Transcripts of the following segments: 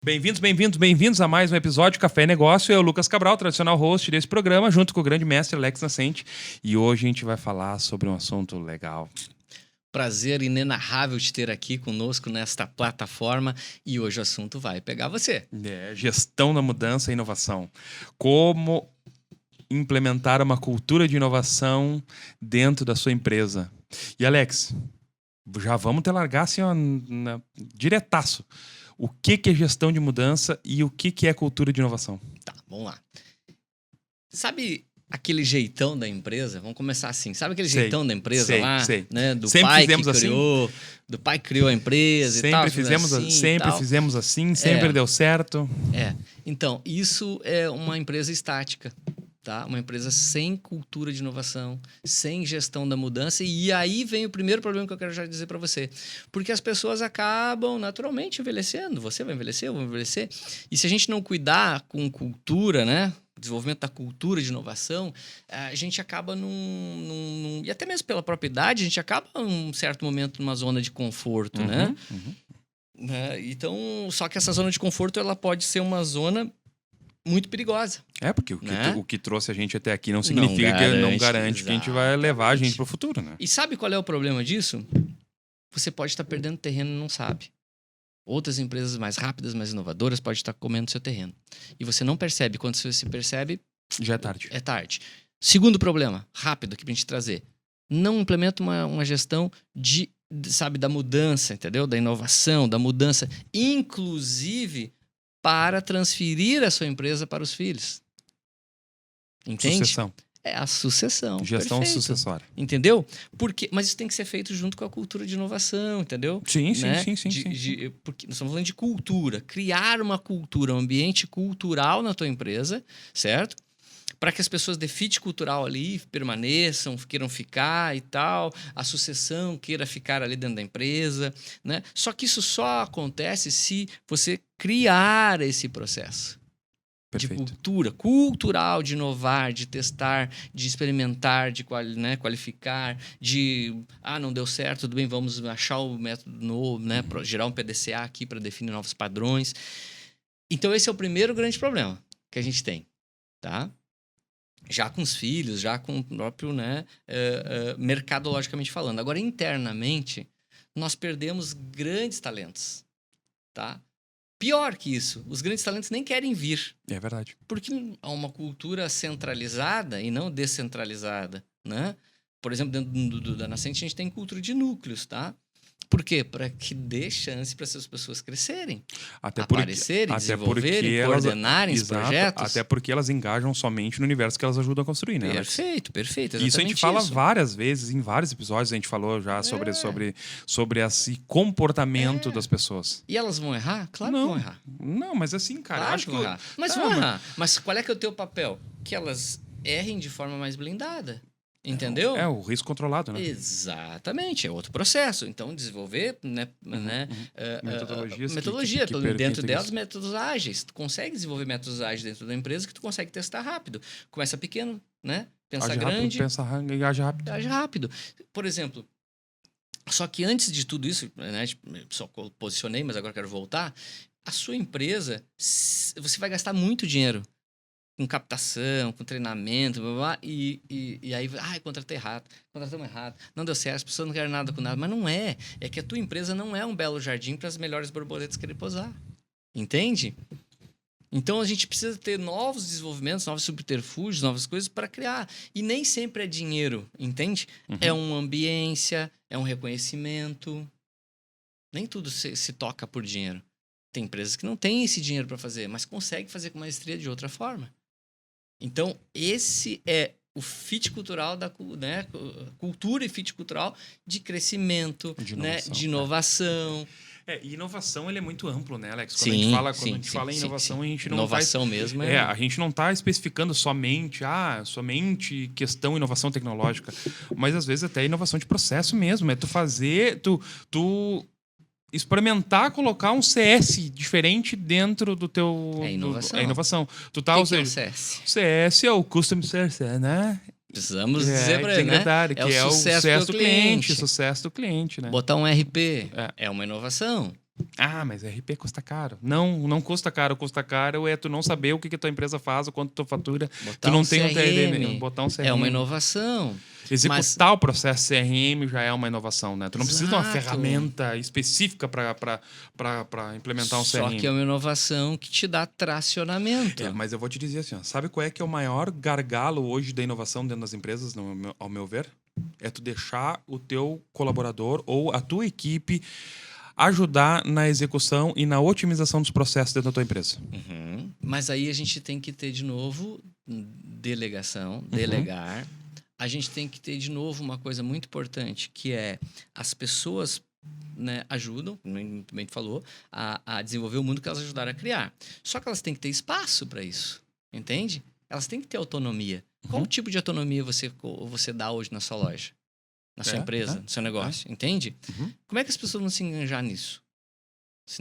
Bem-vindos a mais um episódio Café e Negócio. Eu, Lucas Cabral, tradicional host desse programa, junto com o grande mestre Alex Nascente. E hoje a gente vai falar sobre um assunto legal. Prazer inenarrável te ter aqui conosco nesta plataforma. E hoje o assunto vai pegar você. Gestão da mudança e inovação. Como implementar uma cultura de inovação dentro da sua empresa. E Alex, já vamos te largar assim, ó, diretaço. O que é gestão de mudança e o que é cultura de inovação? Tá, vamos lá. Sabe aquele jeitão da empresa? Vamos começar assim. Sabe aquele jeitão da empresa lá? Né? Do sempre pai fizemos que criou, assim? Do pai que criou a empresa e tal. Sempre fizemos assim, sempre deu certo. Então, isso é uma empresa estática. Tá? Uma empresa sem cultura de inovação, sem gestão da mudança. E aí vem o primeiro problema que eu quero já dizer para você. Porque as pessoas acabam naturalmente envelhecendo. Você vai envelhecer, eu vou envelhecer. E se a gente não cuidar com cultura, né? Desenvolvimento da cultura de inovação, a gente acaba e até mesmo pela própria idade, a gente acaba num certo momento numa zona de conforto, né? Então, só que essa zona de conforto ela pode ser uma zona muito perigosa. Porque o que trouxe a gente até aqui não significa que não garante que a gente vai levar a gente para o futuro, né? E sabe qual é o problema disso? Você pode estar perdendo terreno e não sabe. Outras empresas mais rápidas, mais inovadoras podem estar comendo seu terreno. E você não percebe. Quando você se percebe... Já é tarde. É tarde. Segundo problema, rápido aqui pra gente trazer. Não implementa uma gestão da mudança, entendeu? Da inovação, da mudança. Inclusive... para transferir a sua empresa para os filhos. Entende? Sucessão. É a sucessão. Gestão Perfeito. sucessória. Entendeu? Mas isso tem que ser feito junto com a cultura de inovação, entendeu? Sim. Porque nós estamos falando de cultura. Criar uma cultura, um ambiente cultural na tua empresa, certo? Para que as pessoas de fit cultural ali permaneçam, queiram ficar e tal, a sucessão queira ficar ali dentro da empresa, né? Só que isso só acontece se você criar esse processo. Perfeito. De cultura, cultural, de inovar, de testar, de experimentar, de qualificar, não deu certo, tudo bem, vamos achar o método novo, né? Gerar um PDCA aqui para definir novos padrões. Então esse é o primeiro grande problema que a gente tem, tá? Já com os filhos, já com o próprio, né, mercadologicamente falando. Agora, internamente, nós perdemos grandes talentos, tá? Pior que isso, os grandes talentos nem querem vir. É verdade. Porque há uma cultura centralizada e não descentralizada, né? Por exemplo, dentro da Nascente, a gente tem cultura de núcleos, tá? Por quê? Para que dê chance para essas pessoas crescerem, aparecerem, desenvolverem, coordenarem os projetos. Até porque elas engajam somente no universo que elas ajudam a construir, né? Perfeito. Isso a gente fala várias vezes, em vários episódios a gente falou já sobre esse comportamento das pessoas. E elas vão errar? Claro que vão errar. Não, mas assim, cara, claro acho que vão errar. Mas vão errar. Mas qual é que é o teu papel? Que elas errem de forma mais blindada. Entendeu? É o risco controlado, né? Exatamente, é outro processo. Então, desenvolver metodologia dentro delas, métodos ágeis. Tu consegue desenvolver métodos ágeis dentro da empresa que tu consegue testar rápido. Começa pequeno, né? Pensa grande. Age rápido. Age rápido. Por exemplo, só que antes de tudo isso, né, só posicionei, mas agora quero voltar. A sua empresa, você vai gastar muito dinheiro com captação, com treinamento, blá, blá, e aí, contratamos errado, não deu certo, as pessoas não querem nada com nada. Mas não é. É que a tua empresa não é um belo jardim para as melhores borboletas querer posar. Entende? Então, a gente precisa ter novos desenvolvimentos, novos subterfúgios, novas coisas para criar. E nem sempre é dinheiro, entende? É uma ambiência, é um reconhecimento. Nem tudo se toca por dinheiro. Tem empresas que não têm esse dinheiro para fazer, mas conseguem fazer com maestria de outra forma. Então, esse é o fit cultural cultura e fit cultural de crescimento, de inovação. E inovação ele é muito amplo, né, Alex? Quando a gente fala em inovação, a gente não inovação mesmo a gente não está especificando somente questão inovação tecnológica, mas às vezes até inovação de processo mesmo. É tu fazer, tu experimentar colocar um CS diferente dentro do teu... É inovação. É inovação. O que é o CS? O CS é o Custom Service, né? Precisamos dizer para ele, né? Que é o sucesso do cliente. Sucesso do cliente, né? Botar um RP é uma inovação. Ah, mas RP custa caro. Não, não custa caro. Custa caro é tu não saber o que a tua empresa faz, o quanto tu fatura. Botar Tu não um tem um CRM, botar um CRM. é uma inovação. Executar o processo CRM já é uma inovação, né? Tu não precisa de uma Exato. ferramenta específica para implementar um Só CRM. que é uma inovação que te dá tracionamento. Mas eu vou te dizer assim, ó, sabe qual é que é o maior gargalo hoje da inovação dentro das empresas, ao meu ver? É tu deixar o teu colaborador ou a tua equipe ajudar na execução e na otimização dos processos dentro da tua empresa. Uhum. Mas aí a gente tem que ter de novo delegação, delegar. A gente tem que ter de novo uma coisa muito importante, que é as pessoas, né, ajudam, como a gente falou, a desenvolver o mundo que elas ajudaram a criar. Só que elas têm que ter espaço para isso, entende? Elas têm que ter autonomia. Qual tipo de autonomia você dá hoje na sua loja? Na sua empresa, no seu negócio, entende? Como é que as pessoas vão se enganjar nisso? Se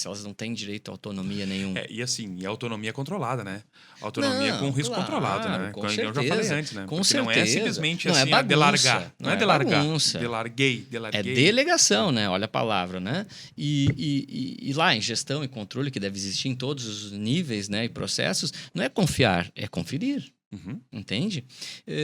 elas não têm direito à autonomia nenhuma. E assim, e a autonomia controlada, né? Autonomia com risco controlado, né? Com eu certeza, já falei antes, né? Com Porque certeza. não é simplesmente não assim, é bagunça, delargar. Não é delargar. Bagunça. Delarguei. É delegação, né? Olha a palavra, né? E lá em gestão e controle, que deve existir em todos os níveis, né, e processos, não é confiar, é conferir. Entende?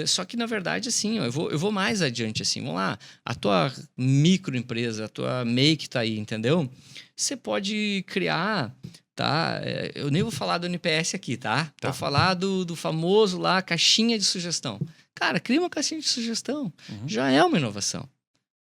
Só que, na verdade, assim, ó, eu vou mais adiante, assim, vamos lá, a tua microempresa, a tua MEI que tá aí, entendeu? Você pode criar, tá? Eu nem vou falar do NPS aqui, tá? Vou falar do famoso lá, caixinha de sugestão. Cara, cria uma caixinha de sugestão. Já é uma inovação.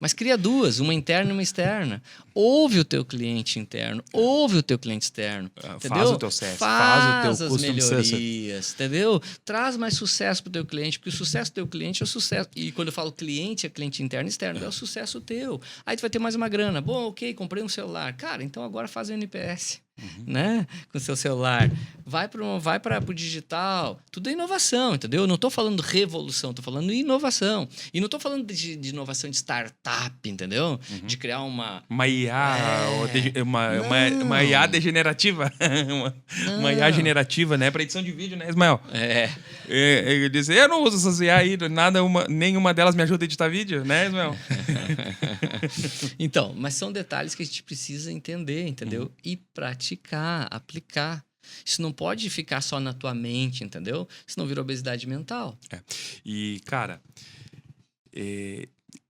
Mas cria duas, uma interna e uma externa. Ouve o teu cliente interno, ouve o teu cliente externo. Entendeu? Faz o teu CS, faz o teu as melhorias, entendeu? Traz mais sucesso pro teu cliente, porque o sucesso do teu cliente é o sucesso. E quando eu falo cliente, é cliente interno e externo, é o sucesso teu. Aí tu vai ter mais uma grana. Bom, ok, comprei um celular. Cara, então agora faz o NPS. Né? Com o seu celular. Vai para o digital. Tudo é inovação, entendeu? Eu não estou falando revolução, estou falando inovação. E não estou falando de inovação de startup, entendeu? De criar uma IA, uma IA degenerativa. uma IA generativa, né? Para edição de vídeo, né, Ismael? Ele disse, eu não uso essas IA aí, nenhuma delas me ajuda a editar vídeo, né, Ismael? Então, mas são detalhes que a gente precisa entender, entendeu? E praticar, aplicar. Isso não pode ficar só na tua mente, entendeu? Senão vira obesidade mental. E, cara,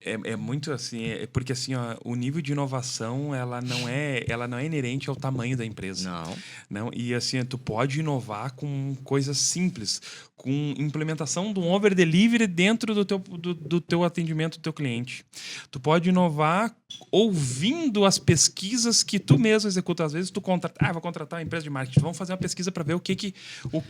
é muito assim, porque assim, ó, o nível de inovação, ela não é inerente ao tamanho da empresa. Não. E assim, tu pode inovar com coisas simples, com implementação de um over delivery dentro do teu atendimento do teu cliente. Tu pode inovar ouvindo as pesquisas que tu mesmo executa. Às vezes tu vou contratar uma empresa de marketing, vamos fazer uma pesquisa para ver o que o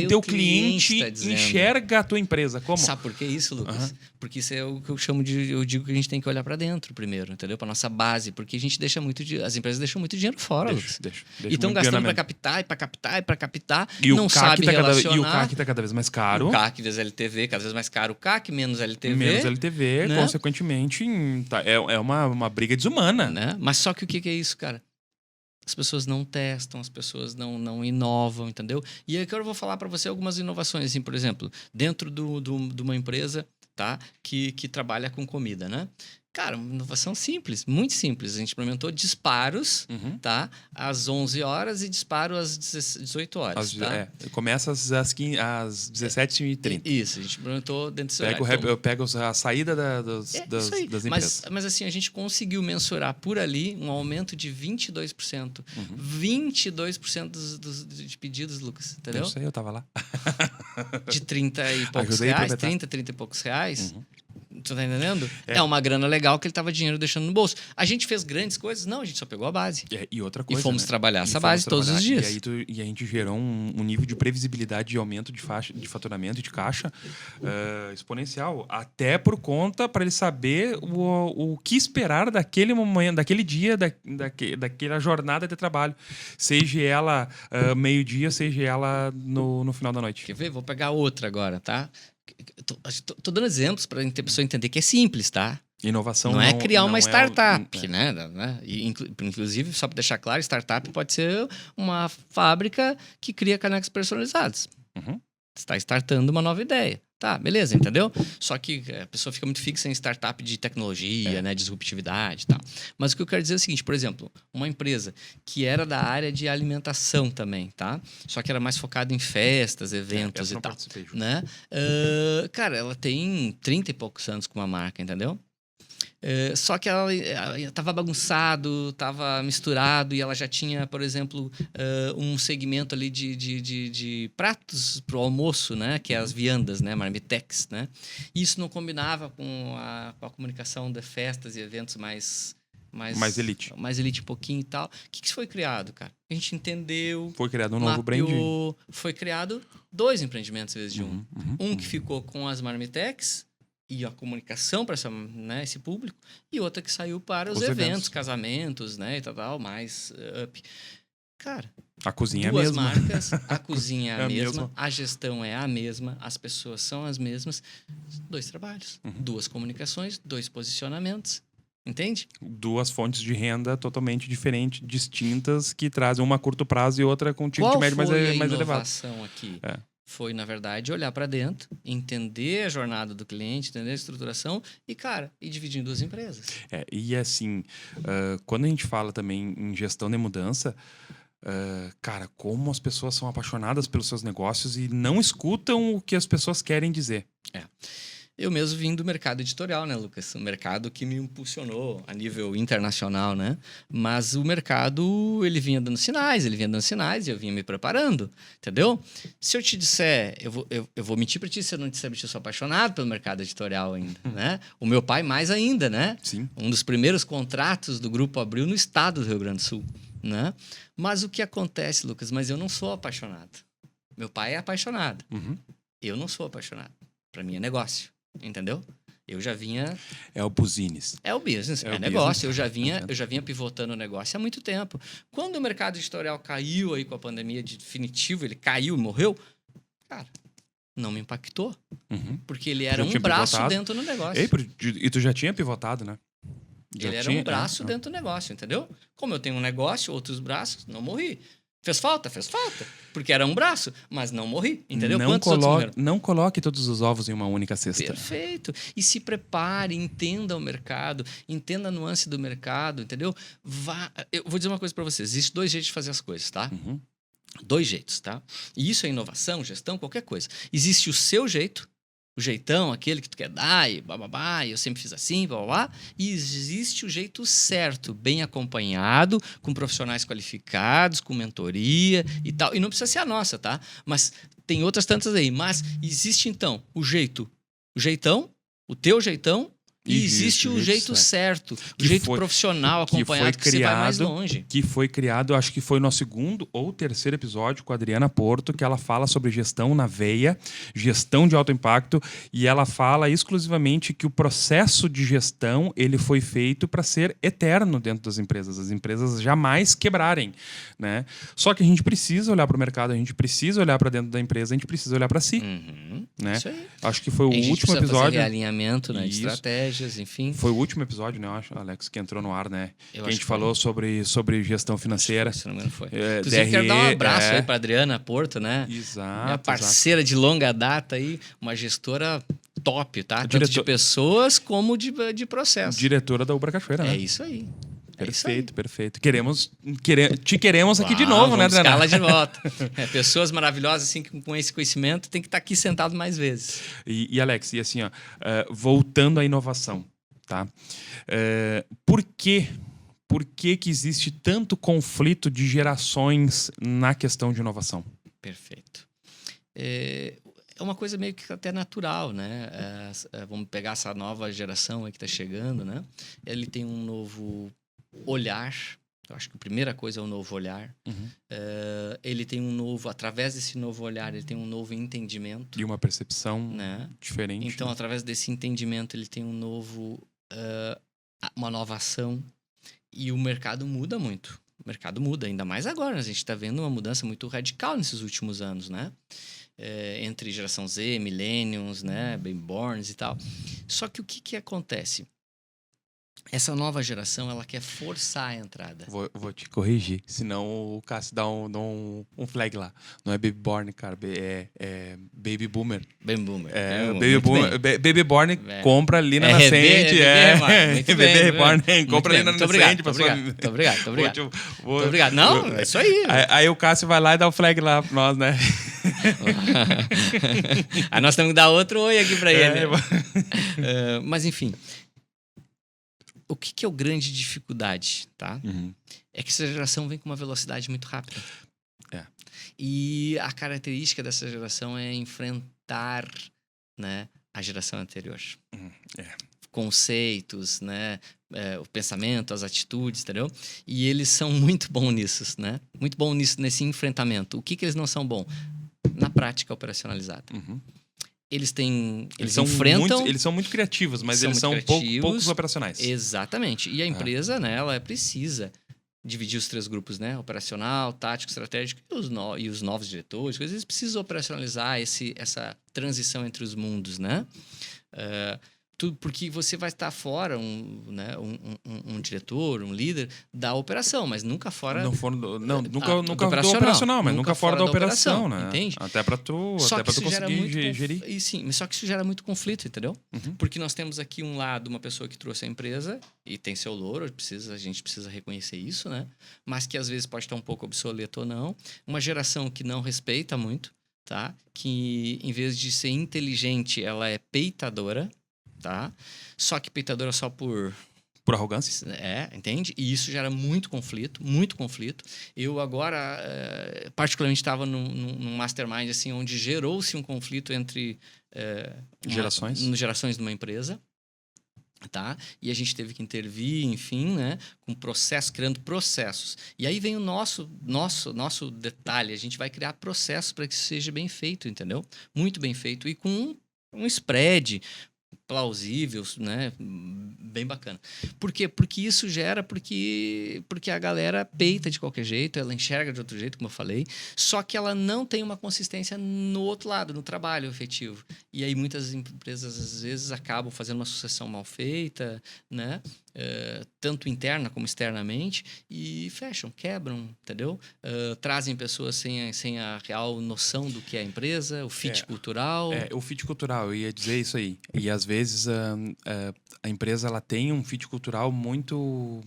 teu cliente tá enxerga a tua empresa. Como? Sabe por que isso, Lucas? Porque isso é o que eu digo que a gente tem que olhar para dentro primeiro, entendeu? Para nossa base, porque a gente deixa as empresas deixam muito dinheiro fora, Lucas. E estão gastando para captar, e não sabe relacionar. E o CAC está cada vez mais caro. O CAC vezes LTV, cada vez mais caro. O CAC menos LTV. Menos LTV, né? Consequentemente, é uma briga desumana. Né? Mas só que o que é isso, cara? As pessoas não testam, as pessoas não inovam, entendeu? E aqui eu vou falar para você algumas inovações, assim, por exemplo, dentro de uma empresa, tá? que trabalha com comida, né? Cara, uma inovação simples, muito simples. A gente implementou disparos, tá? Às 11 horas e disparo às 18 horas. Começa às 17h30. Isso, a gente implementou dentro desse horário. Eu pego a saída das empresas. Mas assim, a gente conseguiu mensurar por ali um aumento de 22%. 22% de pedidos, Lucas, entendeu? Eu sei, eu tava lá. De 30 e poucos reais, 30 e poucos reais. Tu tá entendendo? É uma grana legal que ele tava dinheiro deixando no bolso. A gente fez grandes coisas? Não, a gente só pegou a base. E outra coisa, e fomos trabalhar essa base todos os dias. E a gente gerou um nível de previsibilidade de aumento de faturamento e de caixa exponencial. Até por conta para ele saber o que esperar daquele momento, daquele dia, daquela jornada de trabalho. Seja ela meio-dia, seja ela no final da noite. Quer ver? Vou pegar outra agora, tá? Tô dando exemplos para a pessoa entender que é simples, tá? Inovação não é criar uma startup, né? Inclusive, só para deixar claro, startup pode ser uma fábrica que cria canecas personalizadas. Você está startando uma nova ideia. Tá, beleza, entendeu? Só que a pessoa fica muito fixa em startup de tecnologia, né, disruptividade e tal. Mas o que eu quero dizer é o seguinte, por exemplo, uma empresa que era da área de alimentação também, tá? Só que era mais focada em festas, eventos Essa e não tal, participei, Ju. né? Cara, ela tem 30 e poucos anos com uma marca, entendeu? Só que ela estava bagunçado, estava misturado e ela já tinha, por exemplo, um segmento ali de pratos para o almoço, né? Que é as viandas, né? Marmitex, né? E isso não combinava com a comunicação de festas e eventos mais elite. mais elite um pouquinho e tal. O que foi criado, cara? A gente entendeu, Foi criado um novo branding. mapeou, foi criado 2 empreendimentos em vez de um. Um que uhum. ficou com as Marmitex e a comunicação para né, esse público, e outra que saiu para os eventos, casamentos, né, e tal, mais up. Cara, a cozinha é a 2 mesma. marcas, a cozinha é É a a mesma, mesma. a gestão é a mesma, as pessoas são as mesmas, 2 trabalhos, 2 comunicações, 2 posicionamentos. Entende? 2 fontes de renda totalmente diferentes, distintas, que trazem uma a curto prazo e outra com ticket médio mais elevado. Qual foi a inovação aqui? Foi, na verdade, olhar para dentro, entender a jornada do cliente, entender a estruturação e, cara, ir dividir em 2 empresas. E assim, quando a gente fala também em gestão de mudança, cara, como as pessoas são apaixonadas pelos seus negócios e não escutam o que as pessoas querem dizer. Eu mesmo vim do mercado editorial, né, Lucas? Um mercado que me impulsionou a nível internacional, né? Mas o mercado, ele vinha dando sinais e eu vinha me preparando, entendeu? Se eu te disser, eu vou mentir para ti se eu não disser que eu sou apaixonado pelo mercado editorial ainda, né? O meu pai mais ainda, né? Sim. Um dos primeiros contratos do Grupo Abril no estado do Rio Grande do Sul, né? Mas o que acontece, Lucas? Mas eu não sou apaixonado. Meu pai é apaixonado. Eu não sou apaixonado. Para mim é negócio. Entendeu? Eu já vinha... É o business. É o business, é negócio. Eu já vinha pivotando o negócio há muito tempo. Quando o mercado editorial caiu aí com a pandemia definitivo, ele caiu e morreu, cara, não me impactou. Porque ele era um braço pivotado dentro do negócio. E tu já tinha pivotado, né? Ele era um braço dentro do negócio, entendeu? Como eu tenho um negócio, outros braços, não morri. Fez falta, porque era um braço, mas não morri, entendeu? Não coloque todos os ovos em uma única cesta. Perfeito. E se prepare, entenda o mercado, entenda a nuance do mercado, entendeu? Eu vou dizer uma coisa para vocês, existem 2 jeitos de fazer as coisas, tá? 2 jeitos, tá? E isso é inovação, gestão, qualquer coisa. Existe o seu jeito, o jeitão, aquele que tu quer dar e bababá, eu sempre fiz assim, bababá. E existe o jeito certo, bem acompanhado, com profissionais qualificados, com mentoria e tal. E não precisa ser a nossa, tá? Mas tem outras tantas aí. Mas existe, então, o jeitão, o teu jeitão, e existe o jeito certo, o jeito profissional, acompanhado, que você vai mais longe. Que foi criado, acho que foi no 2º ou 3º episódio com a Adriana Porto, que ela fala sobre gestão na veia, gestão de alto impacto, e ela fala exclusivamente que o processo de gestão ele foi feito para ser eterno dentro das empresas, as empresas jamais quebrarem, né? Só que a gente precisa olhar para o mercado, a gente precisa olhar para dentro da empresa, a gente precisa olhar para si. Né? Isso aí. Acho que foi o último episódio. Fazer realinhamento, né, de estratégias, enfim. Foi o último episódio, né, eu acho, Alex, que entrou no ar, né? Que a gente falou sobre gestão financeira. Se não me engano, foi. Inclusive, quero dar um abraço aí para Adriana Porto, né? Exato. Minha parceira de longa data aí, uma gestora top, tá? Tanto de pessoas como de processo. Diretora da Ubra Cachoeira, né? É isso aí. Perfeito. Te queremos aqui de novo, né, Adriana? Escala de volta. Pessoas maravilhosas assim com esse conhecimento tem que estar aqui sentado mais vezes. E Alex, e assim, ó, voltando à inovação, tá? Por que existe tanto conflito de gerações na questão de inovação? Perfeito. É uma coisa meio que até natural, né? Vamos pegar essa nova geração aí que está chegando, né? Ele tem um novo olhar. Eu acho que a primeira coisa é o novo olhar. Ele tem através desse novo olhar, ele tem um novo entendimento. E uma percepção, né? Diferente. Então, através desse entendimento, ele tem uma nova ação. E o mercado muda muito. O mercado muda, ainda mais agora. A gente está vendo uma mudança muito radical nesses últimos anos, né? Entre geração Z, millennials, né? Baby borns e tal. Só que o que acontece? Essa nova geração, ela quer forçar a entrada. Vou te corrigir, senão o Cássio dá um flag lá. Não é Baby Born, cara, é Baby Boomer. Baby Boomer. Baby Born É. compra ali na Nascente. Muito Baby bem, Born muito compra bem. ali na Muito Nascente. Muito obrigado. Muito obrigado. Não, é isso aí. Aí o Cássio vai lá e dá o flag lá pra nós, né? Aí nós temos que dar outro oi aqui pra ele. É. Mas enfim, o que é o grande dificuldade, tá? Uhum. É que essa geração vem com uma velocidade muito rápida. É. E a característica dessa geração é enfrentar, né, a geração anterior. É. Conceitos, né, o pensamento, as atitudes, entendeu? E eles são muito bons nisso, né? Muito bons nesse enfrentamento. O que eles não são bons? Na prática operacionalizada. Uhum. Eles enfrentam... Eles são muito criativos, mas eles são poucos operacionais. Exatamente. E a empresa, né, ela precisa dividir os 3 grupos, né? Operacional, tático, estratégico e os novos diretores. Eles precisam operacionalizar essa transição entre os mundos, né? Tudo porque você vai estar fora um diretor, um líder da operação, mas nunca fora nunca do operacional, mas nunca fora da operação, né? Entende? Até para tu conseguir gerir. Sim, só que isso gera muito conflito, entendeu? Uhum. Porque nós temos aqui um lado uma pessoa que trouxe a empresa e tem seu louro, a gente precisa reconhecer isso, né? Mas que às vezes pode estar um pouco obsoleto ou não. Uma geração que não respeita muito, tá? Que em vez de ser inteligente, ela é peitadora. Tá? Só que peitadora só por arrogância. Entende? E isso gera muito conflito. Eu agora, particularmente, estava num mastermind assim, onde gerou-se um conflito entre gerações de uma empresa. Tá? E a gente teve que intervir, enfim, né? Criando processos. E aí vem o nosso detalhe. A gente vai criar processos para que isso seja bem feito, entendeu? Muito bem feito. E com um spread plausível, né? Bem bacana. Por quê? Porque isso gera, porque a galera peita de qualquer jeito, ela enxerga de outro jeito, como eu falei, só que ela não tem uma consistência no outro lado, no trabalho efetivo. E aí muitas empresas, às vezes, acabam fazendo uma sucessão mal feita, né? Tanto interna como externamente, e fecham, quebram, entendeu? Trazem pessoas sem a real noção do que é a empresa, o fit cultural. O fit cultural, eu ia dizer isso aí. E às vezes a empresa ela tem um fit cultural muito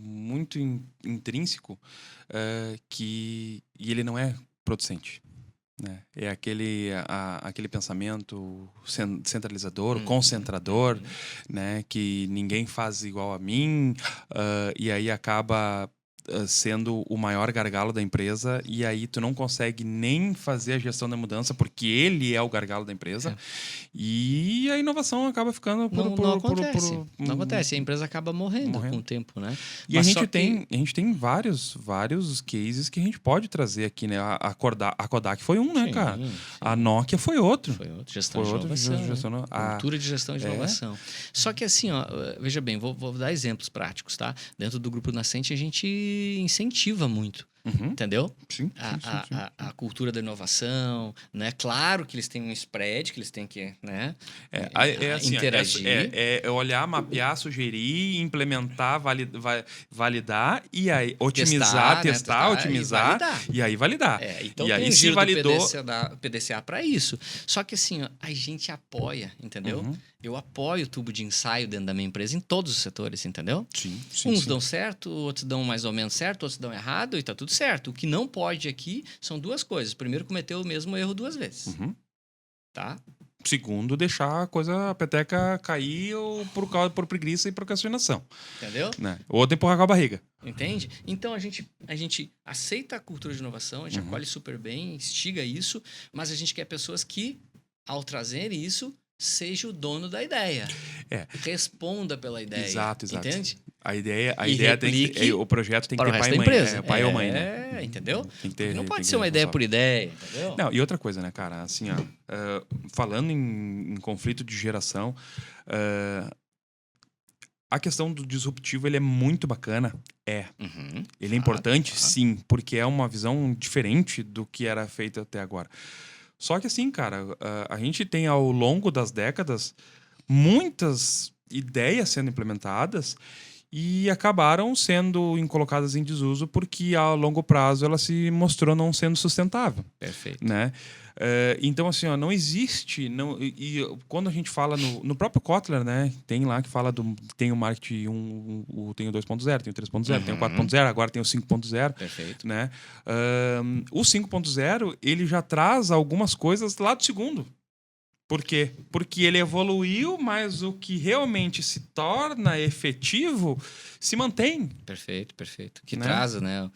intrínseco e ele não é producente. Né? É aquele pensamento centralizador, concentrador, né? Que ninguém faz igual a mim, e aí acaba sendo o maior gargalo da empresa, e aí tu não consegue nem fazer a gestão da mudança porque ele é o gargalo da empresa, e a inovação acaba ficando não acontece, a empresa acaba morrendo com o tempo, né? E a gente tem vários cases que a gente pode trazer aqui, né? A Kodak foi um, né, cara? Sim. A Nokia foi outro. Gestão de inovação. Cultura de gestão de inovação. Só que assim, ó, veja bem, vou dar exemplos práticos, tá? Dentro do Grupo Nascente a gente incentiva muito. Entendeu? Sim. A cultura da inovação, né? Claro que eles têm um spread, que eles têm que, né? Interagir. É olhar, mapear, sugerir, implementar, validar e aí otimizar, testar, otimizar e aí validar. Então e tem aí se validou do PDCA para isso. Só que assim, ó, a gente apoia, entendeu? Eu apoio o tubo de ensaio dentro da minha empresa em todos os setores, entendeu? Sim. Uns dão certo, outros dão mais ou menos certo, outros dão errado e tá tudo certo. O que não pode aqui são 2 coisas. Primeiro, cometer o mesmo erro 2 vezes. Tá? Segundo, deixar a peteca cair ou por preguiça e procrastinação. Entendeu? Né? Ou empurrar com a barriga. Entende? Então, a gente aceita a cultura de inovação, a gente acolhe super bem, instiga isso, mas a gente quer pessoas que, ao trazer isso, seja o dono da ideia. Responda pela ideia. Exato. Entende? A ideia tem que o projeto tem que ter pai e mãe. Pai ou mãe, né? Entendeu? Não pode ser uma ideia por ideia, entendeu? Não, e outra coisa, né, cara? Assim, falando em conflito de geração, a questão do disruptivo, ele é muito bacana. Ele é importante, sim, porque é uma visão diferente do que era feito até agora. Só que assim, cara, a gente tem ao longo das décadas muitas ideias sendo implementadas e acabaram sendo colocadas em desuso porque a longo prazo ela se mostrou não sendo sustentável. Perfeito. Né? Então, assim, ó, não existe. E quando a gente fala no próprio Kotler, né? Tem lá que fala tem o marketing tem o 2.0, tem o 3.0, tem o 4.0, agora tem o 5.0. Perfeito. Né? O 5.0 ele já traz algumas coisas lá do segundo. Por quê? Porque ele evoluiu, mas o que realmente se torna efetivo se mantém. Perfeito. Que Né? traz, né?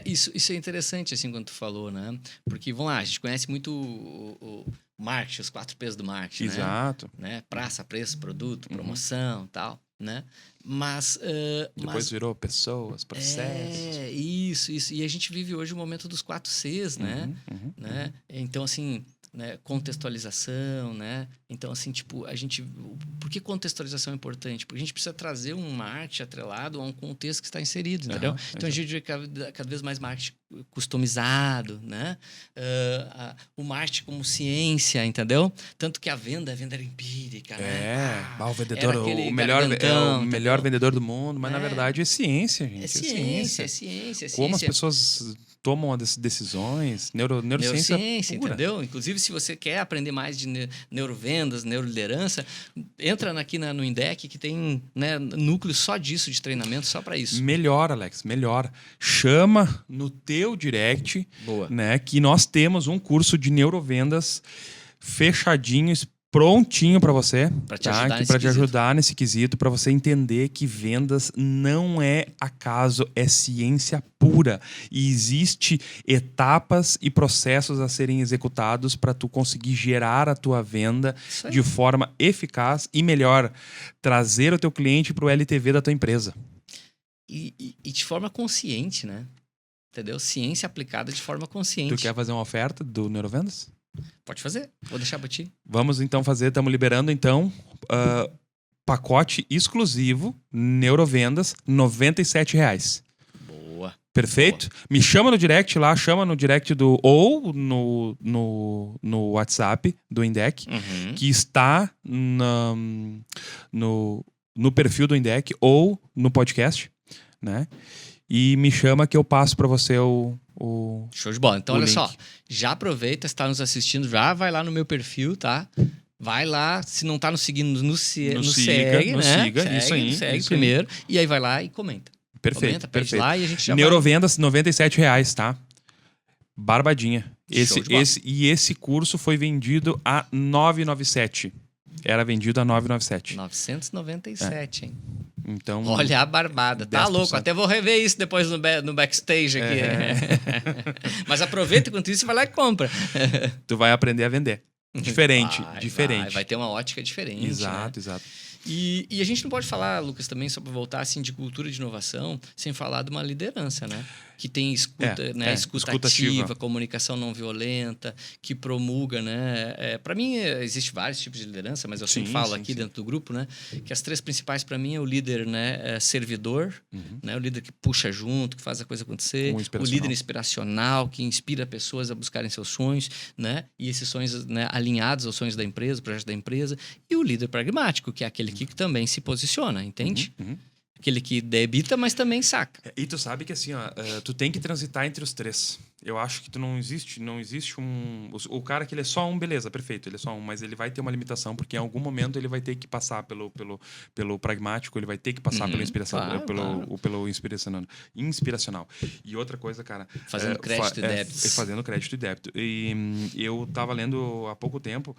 Isso é interessante, assim, quando tu falou, né? Porque, vamos lá, a gente conhece muito o marketing, os 4 P's do marketing, Exato. né? Praça, preço, produto, promoção, tal, né? Mas... Depois virou pessoas, processos. Isso. E a gente vive hoje o momento dos 4 Cs, né? Então, assim... Né, contextualização, né? Então, assim, tipo, por que contextualização é importante? Porque a gente precisa trazer um marketing atrelado a um contexto que está inserido, entendeu? Então, a gente vê cada vez mais marketing customizado, né? O marketing como ciência, entendeu? Tanto que a venda era empírica, né? O vendedor, o melhor vendedor do mundo, mas na verdade é ciência, gente. É ciência. Como as pessoas tomam as decisões, neurociência pura. Entendeu? Inclusive, se você quer aprender mais de neurovendas, neuroliderança, entra aqui no INDEC, que tem, né, núcleo só disso, de treinamento, só para isso. Melhor, Alex, melhor. Chama no teu direct, né, que nós temos um curso de neurovendas fechadinho, prontinho para você, para te ajudar nesse quesito, para você entender que vendas não é acaso, é ciência pura e existe etapas e processos a serem executados para tu conseguir gerar a tua venda de forma eficaz e melhor, trazer o teu cliente para o LTV da tua empresa. E de forma consciente, né? Entendeu? Ciência aplicada de forma consciente. Tu quer fazer uma oferta do Neurovendas? Pode fazer, vou deixar para ti. Vamos então fazer, estamos liberando então pacote exclusivo Neurovendas, R$ 97,00. Boa. Perfeito? Boa. Me chama no direct lá, chama no direct ou no WhatsApp do INDEC, que está no perfil do INDEC ou no podcast, né? E me chama que eu passo para você o Show de bola. Então, olha link. só. Já aproveita, está nos assistindo, já vai lá no meu perfil, tá? Vai lá, se não tá nos seguindo, nos segue, né? Segue primeiro. E aí vai lá e comenta. Perfeito, pede lá e a gente já Neurovendas, R$ 97,00, tá? Barbadinha. Esse curso foi vendido a R$ 997. Era vendido a R$ 997. 997, hein? Então, olha a barbada. Tá 10%. Louco. Até vou rever isso depois no backstage aqui. Mas aproveita enquanto isso e vai lá e compra. Tu vai aprender a vender. Diferente. Vai ter uma ótica diferente. Exato. E a gente não pode falar, Lucas, também, só para voltar, assim, de cultura de inovação, sem falar de uma liderança, né? Que tem escuta ativa, comunicação não violenta, que promulga, né? Para mim, existe vários tipos de liderança, mas eu sempre falo aqui dentro do grupo, né? Que as 3 principais para mim é o líder, né? Servidor, né? O líder que puxa junto, que faz a coisa acontecer. O líder inspiracional, que inspira pessoas a buscarem seus sonhos, né? E esses sonhos, né, alinhados aos sonhos da empresa, projeto da empresa. E o líder pragmático, que é aquele que também se posiciona, entende? Aquele que debita, mas também saca. E tu sabe que assim, ó, tu tem que transitar entre os 3. Eu acho que não existe um... O cara que ele é só um, beleza, perfeito, ele é só um, mas ele vai ter uma limitação, porque em algum momento ele vai ter que passar pelo pragmático, ele vai ter que passar pelo inspiracional. E outra coisa, cara... Fazendo crédito e débitos. Fazendo crédito e débito. E eu estava lendo há pouco tempo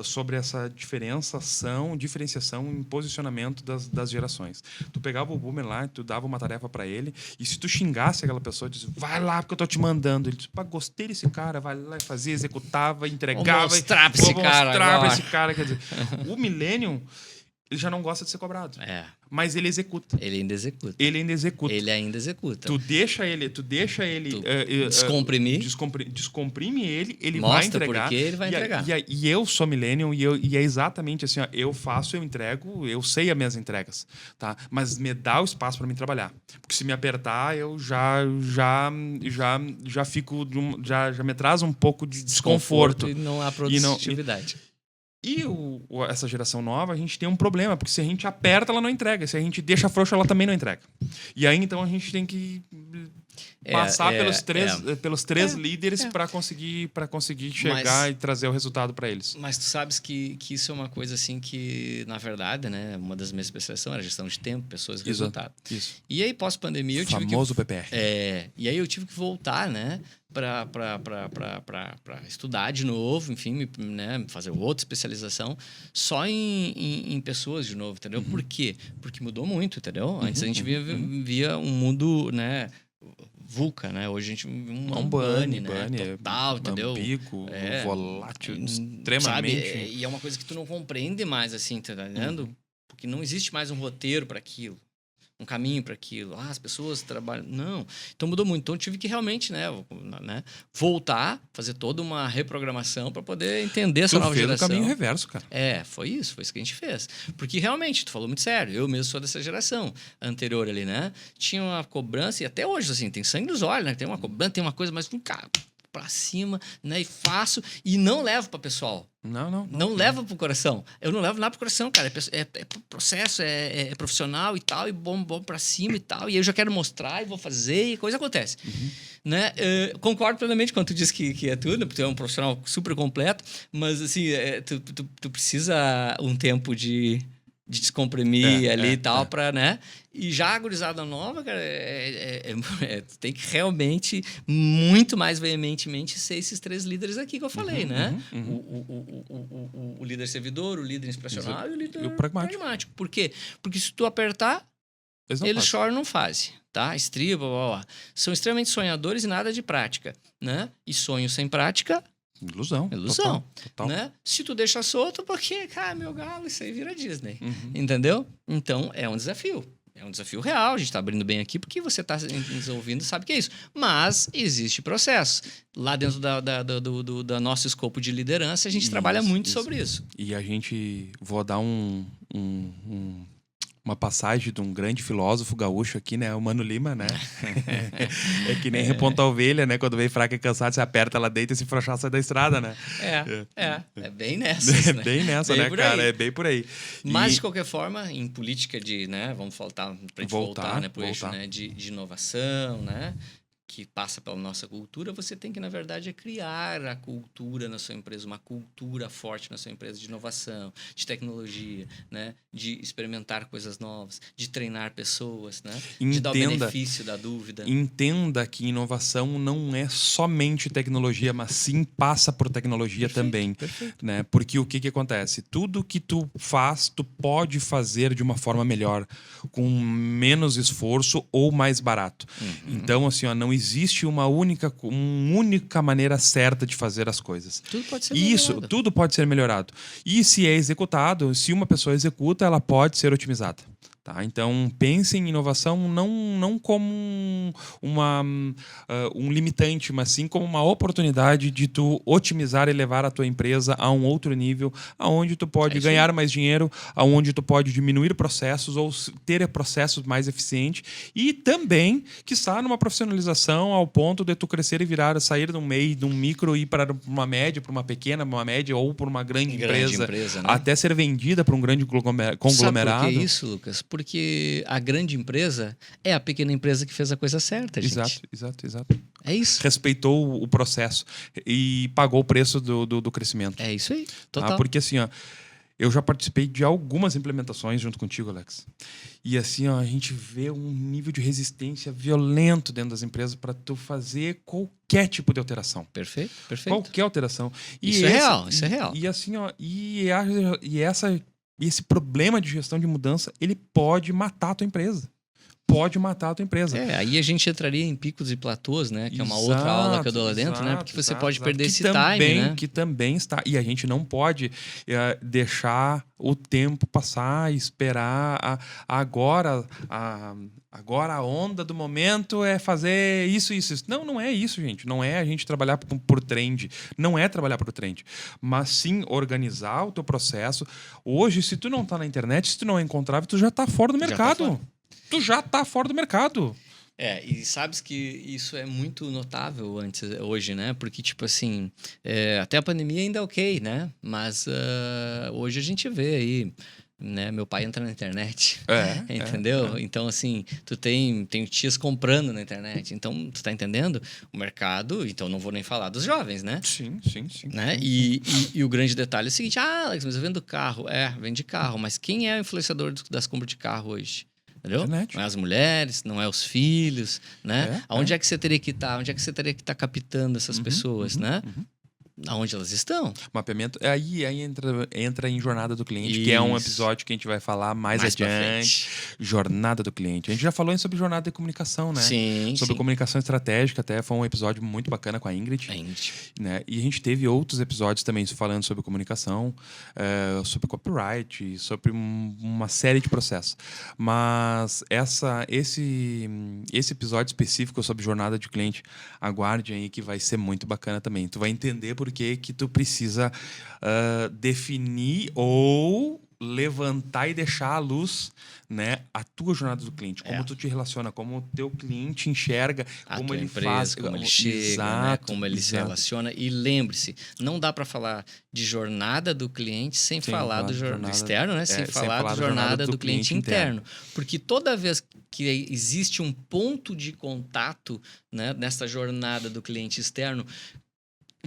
sobre essa diferenciação em posicionamento das gerações. Tu pegava o boomer lá, tu dava uma tarefa para ele, e se tu xingasse aquela pessoa, dizia, vai lá porque eu tô te mandando. Ele disse, gostei desse cara, vai lá, fazia, executava, entregava. Vou mostrar pra esse cara. Quer dizer, o Millennium, ele já não gosta de ser cobrado. Mas ele executa. Ele ainda executa. Ele ainda executa. Tu deixa ele descomprime ele mostra vai entregar. Porque ele vai entregar. E eu sou Millennium e é exatamente assim, ó, eu entrego, eu sei as minhas entregas, tá? Mas me dá o espaço para mim trabalhar. Porque se me apertar, eu já fico já me traz um pouco de desconforto. E não há produtividade. E essa geração nova, a gente tem um problema, porque se a gente aperta, ela não entrega. Se a gente deixa frouxa, ela também não entrega. E aí, então, a gente tem que passar pelos três líderes para conseguir chegar e trazer o resultado para eles. Mas tu sabes que isso é uma coisa assim que, na verdade, né, uma das minhas especializações era gestão de tempo, pessoas e resultado. Isso. E aí, pós-pandemia, eu tive famoso PPR. E aí eu tive que voltar, né, para estudar de novo, enfim, né, fazer outra especialização só em pessoas de novo, entendeu? Por quê? Porque mudou muito, entendeu? Antes a gente via um mundo, né, VUCA, né? Hoje a gente um bunny, né? Total, entendeu? Ambíguo, volátil, extremamente... Sabe? E é uma coisa que tu não compreende mais, assim, tá entendendo? Porque não existe mais um roteiro para aquilo. Um caminho para aquilo. As pessoas trabalham... Não. Então mudou muito. Então eu tive que realmente, né, voltar, fazer toda uma reprogramação para poder entender essa nova geração. O caminho reverso, cara. Foi isso que a gente fez. Porque realmente, tu falou muito sério, eu mesmo sou dessa geração anterior ali, né? Tinha uma cobrança, e até hoje, assim, tem sangue nos olhos, né? Tem uma cobrança, tem uma coisa, mas, cara, pra cima, né? E faço, e não levo para pessoal. Não leva pro coração. Eu não levo nada pro coração, cara. É processo, é profissional e tal, e bom pra cima e tal. E eu já quero mostrar e vou fazer, e coisa acontece. Né? Concordo plenamente quando tu diz que é tudo, porque tu é um profissional super completo, mas assim, tu precisa um tempo de descomprimir ali e tal, pra, né? E já a gurizada nova, cara, tem que realmente, muito mais veementemente, ser esses três líderes aqui que eu falei, né? O líder servidor, o líder inspiracional e o líder pragmático. Por quê? Porque se tu apertar, eles choram não fazem, tá? Estriba, blá, blá, blá. São extremamente sonhadores e nada de prática, né? E sonho sem prática... Ilusão. Total. Né? Se tu deixa solto, porque, cara, meu galo, isso aí vira Disney. Entendeu? Então, é um desafio. É um desafio real. A gente tá abrindo bem aqui porque você tá nos ouvindo e sabe o que é isso. Mas existe processo. Lá dentro da nosso escopo de liderança, a gente trabalha muito sobre isso. E a gente... Vou dar uma passagem de um grande filósofo gaúcho aqui, né? O Mano Lima, né? É que nem reponta a ovelha, né? Quando vem fraca e cansada, você aperta, ela deita e se frouxar, sai da estrada, né? É bem nessa. Né? Bem nessa, né, cara? É bem por aí. Mas, de qualquer forma, em política de, né? Vamos voltar pra gente voltar, né? Pro eixo, né? De inovação, né? Que passa pela nossa cultura, você tem que, na verdade, criar a cultura na sua empresa, uma cultura forte na sua empresa de inovação, de tecnologia, né? De experimentar coisas novas, de treinar pessoas, né? De dar o benefício da dúvida. Entenda que inovação não é somente tecnologia, mas sim passa por tecnologia também. Perfeito. Né? Porque o que acontece? Tudo que tu faz, tu pode fazer de uma forma melhor, com menos esforço ou mais barato. Então, assim, não existe uma única maneira certa de fazer as coisas. Tudo pode ser melhorado. Tudo pode ser melhorado. E se é executado, se uma pessoa executa, ela pode ser otimizada. Tá? Então, pense em inovação não como um limitante, mas sim como uma oportunidade de tu otimizar e levar a tua empresa a um outro nível, aonde tu pode ganhar mais dinheiro, aonde tu pode diminuir processos ou ter processos mais eficientes e também que está numa profissionalização ao ponto de tu crescer e sair de um MEI, de um micro e ir para uma média, para uma pequena, uma média ou para uma grande empresa né? Até ser vendida para um grande conglomerado. Sabe por que isso, Lucas? Porque a grande empresa é a pequena empresa que fez a coisa certa, gente. Exato. É isso. Respeitou o processo e pagou o preço do crescimento. É isso aí, total. Porque assim, eu já participei de algumas implementações junto contigo, Alex. E assim, a gente vê um nível de resistência violento dentro das empresas para tu fazer qualquer tipo de alteração. Perfeito. Qualquer alteração. Isso é real. E assim, esse problema de gestão de mudança, ele pode matar a tua empresa. Aí a gente entraria em picos e platôs, né? Que é uma outra aula que eu dou lá dentro, né? Porque você pode perder esse time, né? Que também está... E a gente não pode deixar o tempo passar, esperar. Agora a onda do momento é fazer isso. Não é isso, gente. Não é a gente trabalhar por trend. Não é trabalhar por trend. Mas sim organizar o teu processo. Hoje, se tu não tá na internet, se tu não é encontrável, tu já tá fora do mercado. Tu já tá fora do mercado. E sabes que isso é muito notável hoje, né? Porque, tipo assim, até a pandemia ainda é ok, né? Mas hoje a gente vê aí, né? Meu pai entra na internet, entendeu? Então, assim, tu tem tias comprando na internet. Então, tu tá entendendo? O mercado, então não vou nem falar dos jovens, né? Sim. Né? Sim. E o grande detalhe é o seguinte: Alex, mas eu vendo carro. Vende carro, mas quem é o influenciador das compras de carro hoje? Entendeu? Internet. Não é as mulheres, não é os filhos, né? Aonde é que você teria que estar? Onde é que você teria que estar captando essas pessoas, né? Aonde elas estão? Mapeamento. Aí entra em jornada do cliente, que é um episódio que a gente vai falar mais adiante. Jornada do cliente. A gente já falou sobre jornada de comunicação, né? Sim. Sobre comunicação estratégica, até foi um episódio muito bacana com a Ingrid. Né? E a gente teve outros episódios também falando sobre comunicação, sobre copyright, sobre uma série de processos. Mas esse episódio específico sobre jornada de cliente, aguarde aí que vai ser muito bacana também. Tu vai entender por que tu precisa definir ou levantar e deixar à luz, né, a tua jornada do cliente, como tu te relaciona, como o teu cliente enxerga, como ele empresa, faz, como ele chega, né, como ele se relaciona. E lembre-se, não dá para falar de jornada do cliente sem falar do externo, né, sem falar da jornada do cliente interno. Porque toda vez que existe um ponto de contato, né, nessa jornada do cliente externo,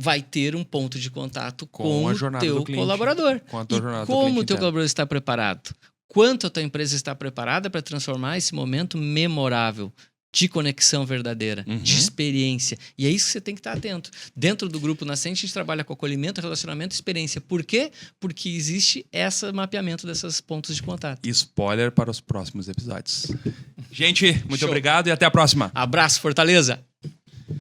vai ter um ponto de contato com o teu colaborador. E como o teu colaborador está preparado? Quanto a tua empresa está preparada para transformar esse momento memorável de conexão verdadeira, de experiência. E é isso que você tem que estar atento. Dentro do Grupo Nascente, a gente trabalha com acolhimento, relacionamento e experiência. Por quê? Porque existe esse mapeamento desses pontos de contato. Spoiler para os próximos episódios. Gente, muito obrigado e até a próxima. Abraço, Fortaleza!